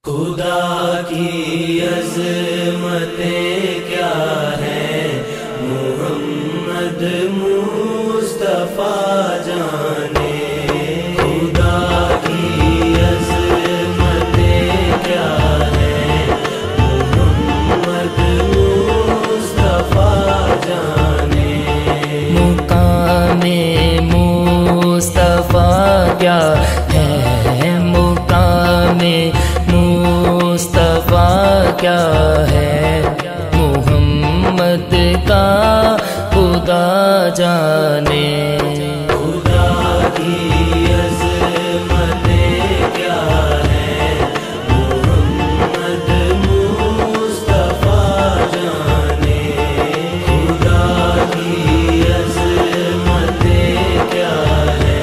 خدا کی عظمتیں کیا ہے محمد مصطفیٰ جانے، خدا کی عظمتیں کیا ہے محمد مصطفیٰ جانے، مقام مصطفیٰ کیا ہے، مقام مصطفیٰ کیا ہے، محمد کا خدا جانے، خدا کی عظمتیں کیا ہے محمد مصطفیٰ جانے، خدا کی عظمتیں کیا ہے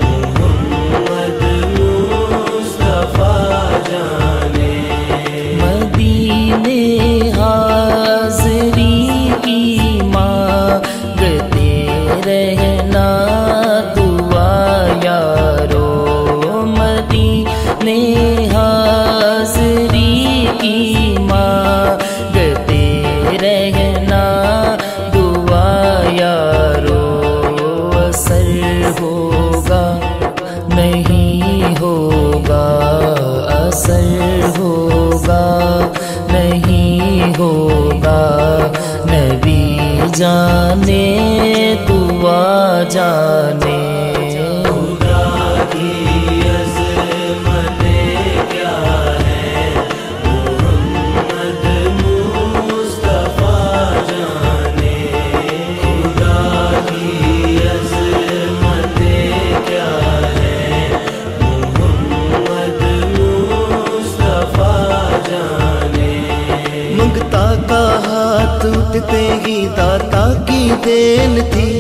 محمد مصطفیٰ جانے، مدینے حاضری کی مانگتے رہنا دعا یارو، مدینے حاضری کی مانگتے رہنا دعا یارو، اثر ہوگا نہیں ہوگا، اثر ہوگا نہیں ہوگا، نبی جانے دعا جانے، خدا کی عظمتیں کیا ہے محمد مصطفیٰ جانے، خدا کی عظمتیں کیا ہے محمد مصطفیٰ جانے، منگتا کا ہاتھ اٹھتے ہی داتا کی دین تھی،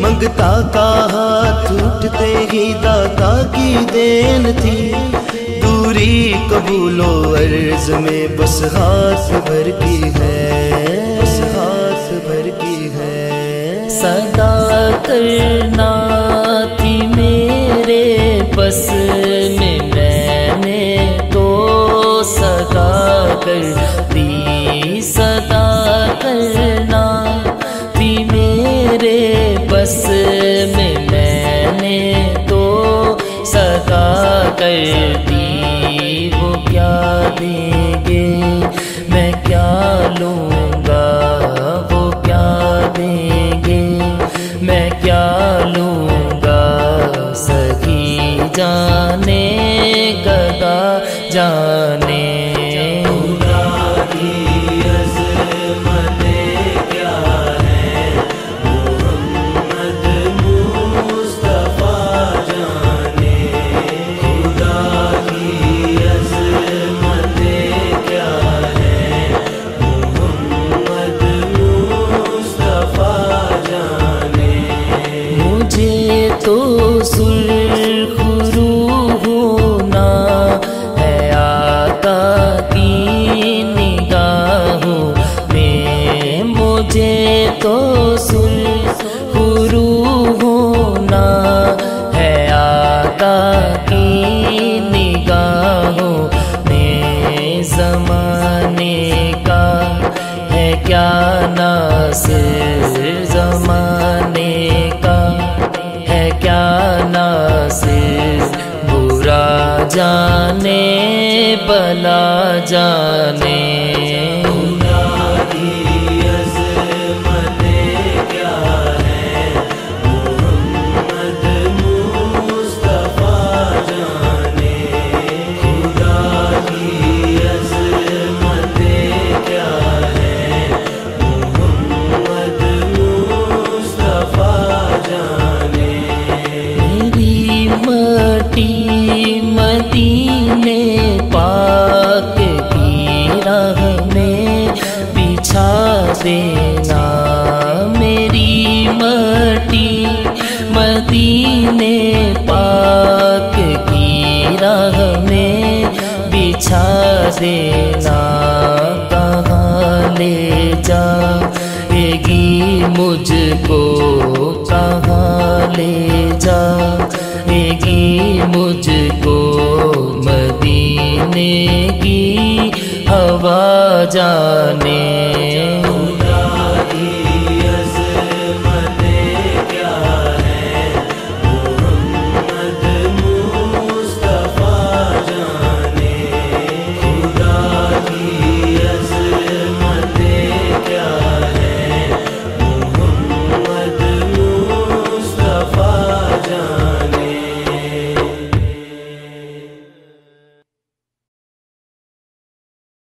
منگتا کا ہاتھ اٹھتے ہی داتا کی دین تھی، دوری قبول و عرض میں بس ہاتھ بھر کی ہے، بس ہاتھ بھر کی ہے، صدا کرنا تھی میرے بس میں نے تو صدا کر دی، صدا کرنا تھی میرے بس میں نے تو صدا کر دی، وہ کیا دیں گے میں کیا لوں گا، وہ کیا دیں گے میں کیا لوں گا، سخی جانے گدا جانے، خدا کی عظمتیں کیا ہے محمد مصطفیٰ جانے، خدا کی عظمتیں کیا ہے محمد مصطفیٰ جانے، مجھے تو سرخ روح ہونا ہے آقا کی نگاہوں میں، مجھے تو سرخ روح ہونا ہے آقا کی نگاہوں میں، زمانے کا ہے کیا ناصر، زمانے کا ہے کیا ناصر، برا جانے بلا جانے، خدا کی عظمتیں کیا ہے محمد مصطفیٰ جانے، خدا کی عظمتیں کیا ہے محمد مصطفیٰ جانے، میری مٹی مدینے پاک کی راہ میں بچھا دینا، میری مٹی مدینے پاک کی راہ میں بچھا دینا، کہاں لے جائے گی مجھ کو، کہاں لے جائے گی مجھ کو، مدینہ بولنے کی ہوا جانے